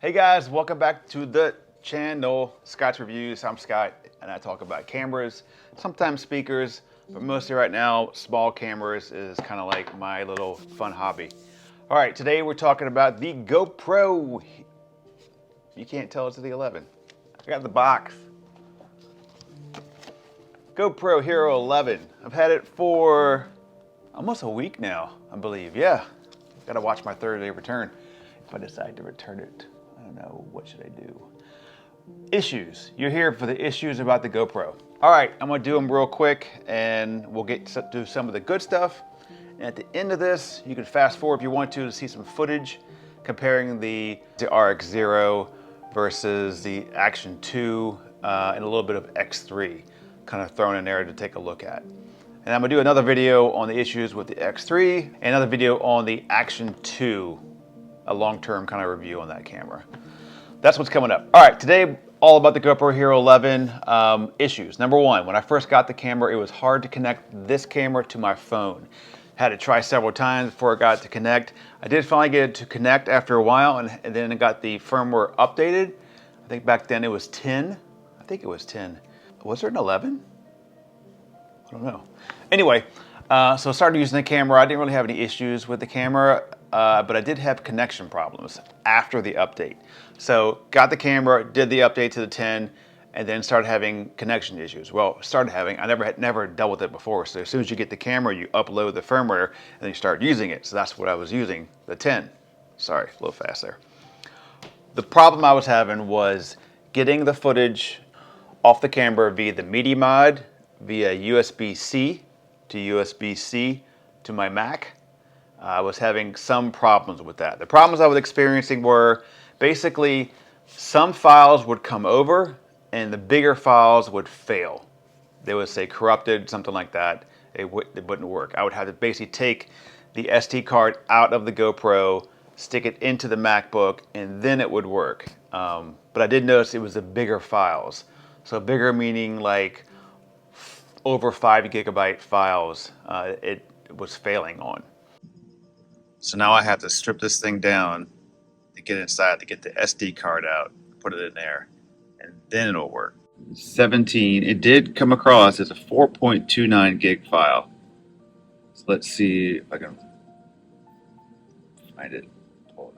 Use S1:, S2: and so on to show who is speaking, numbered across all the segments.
S1: Hey guys, welcome back to the channel, Scott's Reviews. I'm Scott and I talk about cameras, sometimes speakers, but mostly right now, small cameras is kind of like my little fun hobby. All right, today we're talking about the GoPro. You can't tell it's the 11. I got the box. GoPro Hero 11. I've had it for almost a week now, I believe. Yeah, gotta watch my 30-day return if I decide to return it. I don't know, what should I do? Issues. You're here for the issues about the GoPro. All right, I'm gonna do them real quick and we'll get to some of the good stuff. And at the end of this, you can fast forward if you want to see some footage comparing the RX0 versus the Action 2 and a little bit of X3 kind of thrown in there to take a look at. And I'm gonna do another video on the issues with the X3 and another video on the Action 2, a long-term kind of review on that camera. That's what's coming up. All right, today, all about the GoPro Hero 11 issues. Number one, when I first got the camera, it was hard to connect this camera to my phone. Had to try several times before it got to connect. I did finally get it to connect after a while, and then it got the firmware updated. I think back then it was 10. I think it was 10. Was there an 11? I don't know. Anyway, so I started using the camera. I didn't really have any issues with the camera, but I did have connection problems after the update. So got the camera, did the update to the 10, and then started having connection issues. Well, started having, I never dealt with it before. So as soon as you get the camera, you upload the firmware and then you start using it. So that's what I was using, the 10. Sorry, a little fast there. The problem I was having was getting the footage off the camera via the media mod, via USB-C to USB-C to my Mac. I was having some problems with that. The problems I was experiencing were basically some files would come over and the bigger files would fail. They would say corrupted, something like that. It wouldn't work. I would have to basically take the SD card out of the GoPro, stick it into the MacBook, and then it would work. But I did notice it was the bigger files. So bigger meaning like over 5 gigabyte files, it was failing on. So now I have to strip this thing down to get inside, to get the SD card out, put it in there, and then it'll work. 17, it did come across as a 4.29 gig file. So let's see if I can find it. Hold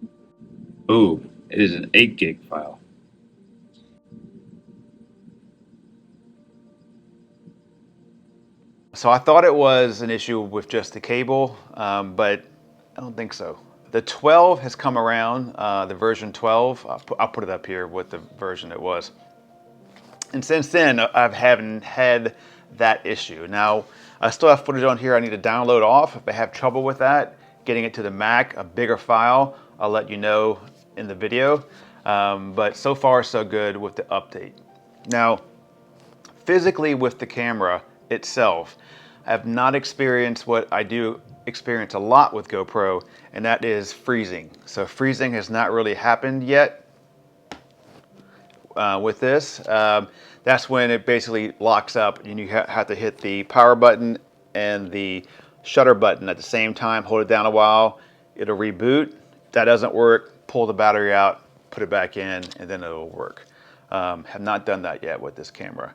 S1: on. Ooh, it is an 8 gig file. So I thought it was an issue with just the cable, but I don't think so. The 12 has come around, the version 12. I'll put it up here with the version it was. And since then, I haven't had that issue. Now, I still have footage on here I need to download off. If I have trouble with that, getting it to the Mac, a bigger file, I'll let you know in the video. But so far, so good with the update. Now, physically with the camera itself, I have not experienced what I do experience a lot with GoPro, and that is freezing. So freezing has not really happened yet with this. That's when it basically locks up and you have to hit the power button and the shutter button at the same time, hold it down a while, it'll reboot. If that doesn't work, pull the battery out, put it back in, and then it'll work. Have not done that yet with this camera.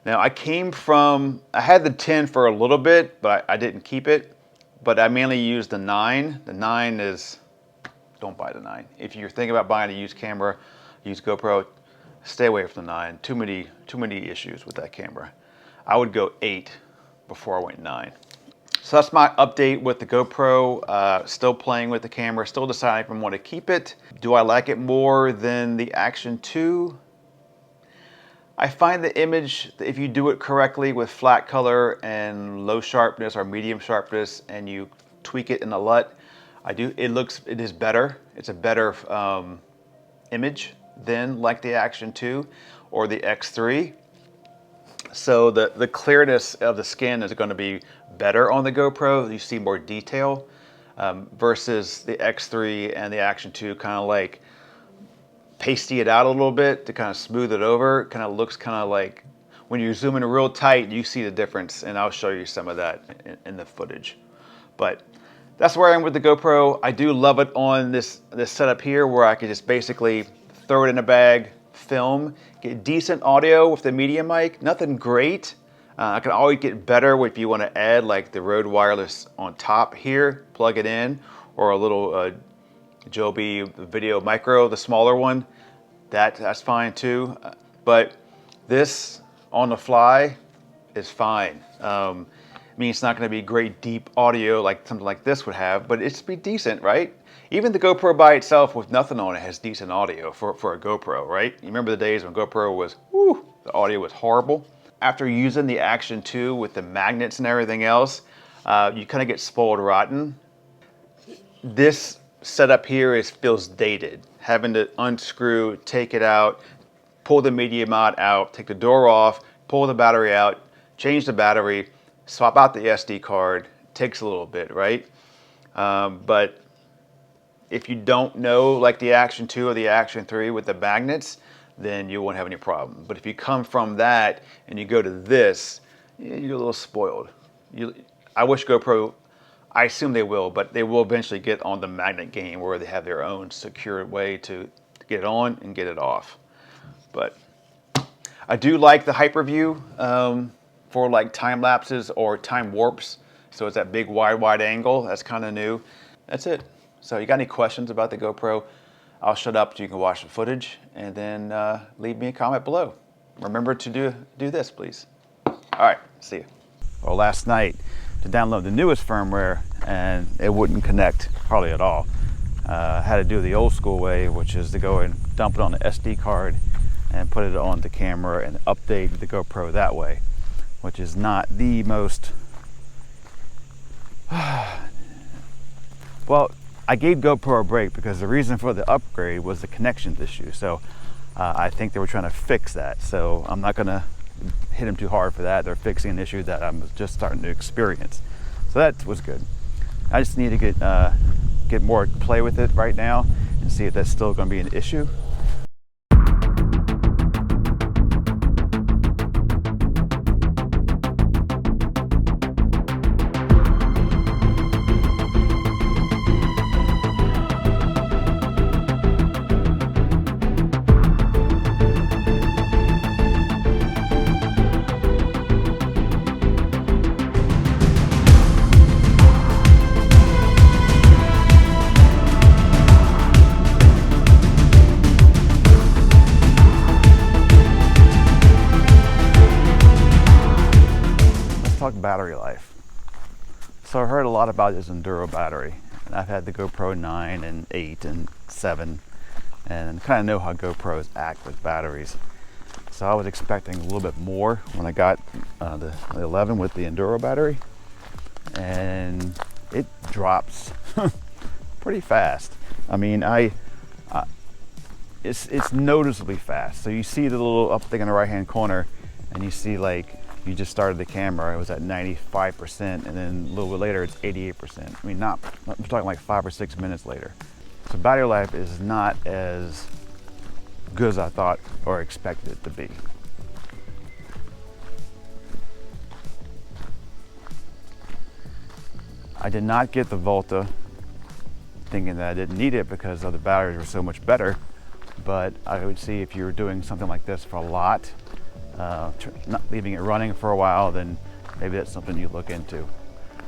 S1: Now I had the 10 for a little bit, but I didn't keep it. But I mainly used the 9. The 9 is, don't buy the 9. If you're thinking about buying a used camera, use GoPro, stay away from the 9. Too many issues with that camera. I would go 8 before I went 9. So that's my update with the GoPro. Still playing with the camera, still deciding if I want to keep it. Do I like it more than the Action 2? I find the image, if you do it correctly with flat color and low sharpness or medium sharpness and you tweak it in the LUT, it is better. It's a better image than like the Action 2 or the X3. So the clearness of the skin is going to be better on the GoPro. You see more detail versus the X3 and the Action 2 kind of like pasty it out a little bit to kind of smooth it over. It kind of looks kind of like, when you zoom in real tight, you see the difference, and I'll show you some of that in the footage. But that's where I am with the GoPro. I do love it on this setup here where I can just basically throw it in a bag, film, get decent audio with the media mic. Nothing great. I can always get better if you want to add like the Rode wireless on top here, plug it in, or a little Joby Video Micro, the smaller one. That's fine too. But this on the fly is fine. I mean, it's not going to be great deep audio like something like this would have, but it's be decent, right? Even the GoPro by itself with nothing on it has decent audio for a GoPro, right? You remember the days when GoPro was, whoo, the audio was horrible. After using the Action 2 with the magnets and everything else, you kind of get spoiled rotten. This setup here feels dated. Having to unscrew, take it out, pull the media mod out, take the door off, pull the battery out, change the battery, swap out the SD card. Takes a little bit, right? But if you don't know like the Action 2 or the Action 3 with the magnets, then you won't have any problem. But if you come from that and you go to this, you're a little spoiled. I wish GoPro, I assume they will, but they will eventually get on the magnet game where they have their own secure way to get it on and get it off. But I do like the hyperview for like time lapses or time warps. So it's that big wide angle. That's kind of new. That's it. So you got any questions about the GoPro? I'll shut up so you can watch the footage and then leave me a comment below. Remember to do this, please. All right, see you. Well, last night to download the newest firmware and it wouldn't connect hardly at all. Had to do the old school way, which is to go and dump it on the SD card and put it on the camera and update the GoPro that way, which is not the most, well, I gave GoPro a break because the reason for the upgrade was the connections issue. So I think they were trying to fix that. So I'm not gonna hit them too hard for that. They're fixing an issue that I'm just starting to experience. So that was good. I just need to get more play with it right now and see if that's still gonna be an issue. Talk battery life. So I heard a lot about this Enduro battery. And I've had the GoPro 9 and 8 and 7 and kind of know how GoPros act with batteries. So I was expecting a little bit more when I got the 11 with the Enduro battery, and it drops pretty fast. I mean, it's noticeably fast. So you see the little up thing in the right hand corner and you see like you just started the camera, it was at 95%, and then a little bit later it's 88%. I mean, we're talking like 5 or 6 minutes later. So battery life is not as good as I thought or expected it to be. I did not get the Volta thinking that I didn't need it because other batteries were so much better, but I would see if you were doing something like this for a lot, not leaving it running for a while, then maybe that's something you look into.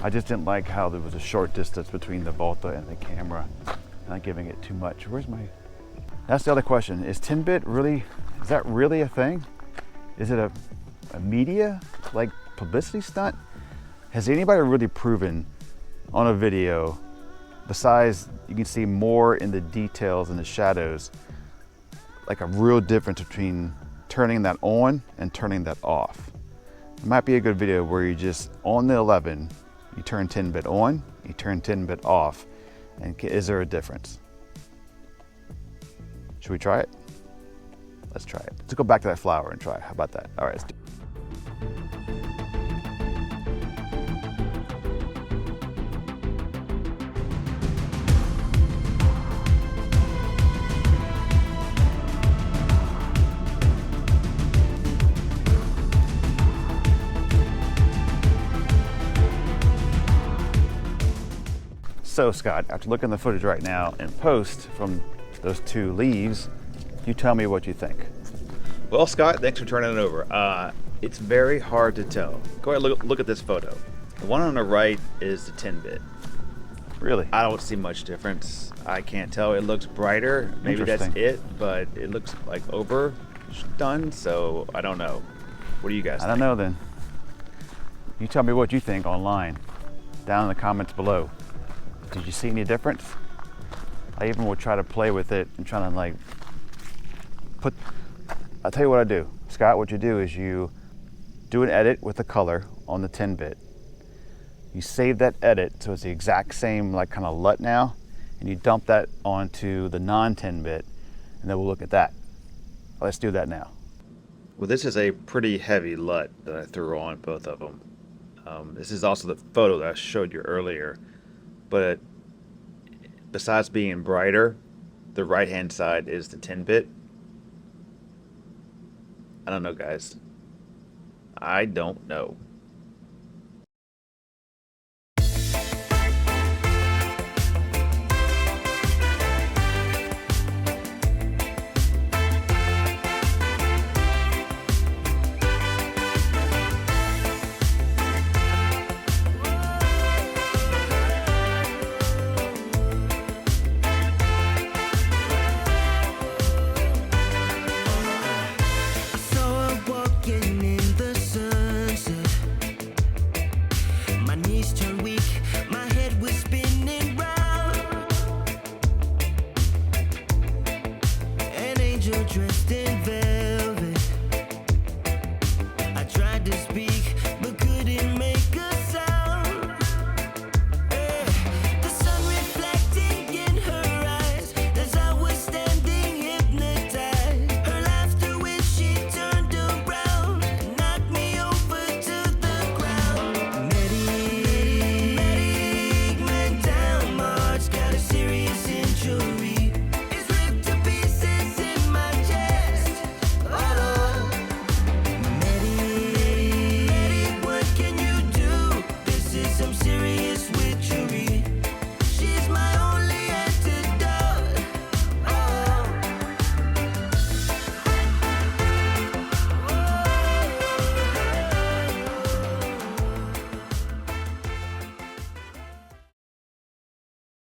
S1: I just didn't like how there was a short distance between the Volta and the camera, not giving it too much. That's the other question. Is 10-bit really, is that really a thing? Is it a media, like publicity stunt? Has anybody really proven on a video, besides you can see more in the details and the shadows, like a real difference between turning that on and turning that off? It might be a good video where you just, on the 11, you turn 10-bit on, you turn 10-bit off, and is there a difference? Should we try it? Let's try it. Let's go back to that flower and try it. How about that? All right, let's do it. So Scott, after looking at the footage right now in post from those two leaves, you tell me what you think. Well, Scott, thanks for turning it over. It's very hard to tell. Go ahead and look at this photo. The one on the right is the 10-bit. Really? I don't see much difference. I can't tell. It looks brighter. Maybe that's it, but it looks like overdone, so I don't know. What do you guys think? I don't know then. You tell me what you think online, down in the comments below. Did you see any difference? I even would try to play with it and try to like I'll tell you what I do. Scott, what you do is you do an edit with the color on the 10-bit. You save that edit so it's the exact same like kind of LUT now, and you dump that onto the non-10-bit, and then we'll look at that. Let's do that now. Well, this is a pretty heavy LUT that I threw on both of them. This is also the photo that I showed you earlier, but besides being brighter, the right-hand side is the 10-bit. I don't know, guys. I don't know.
S2: Dressed in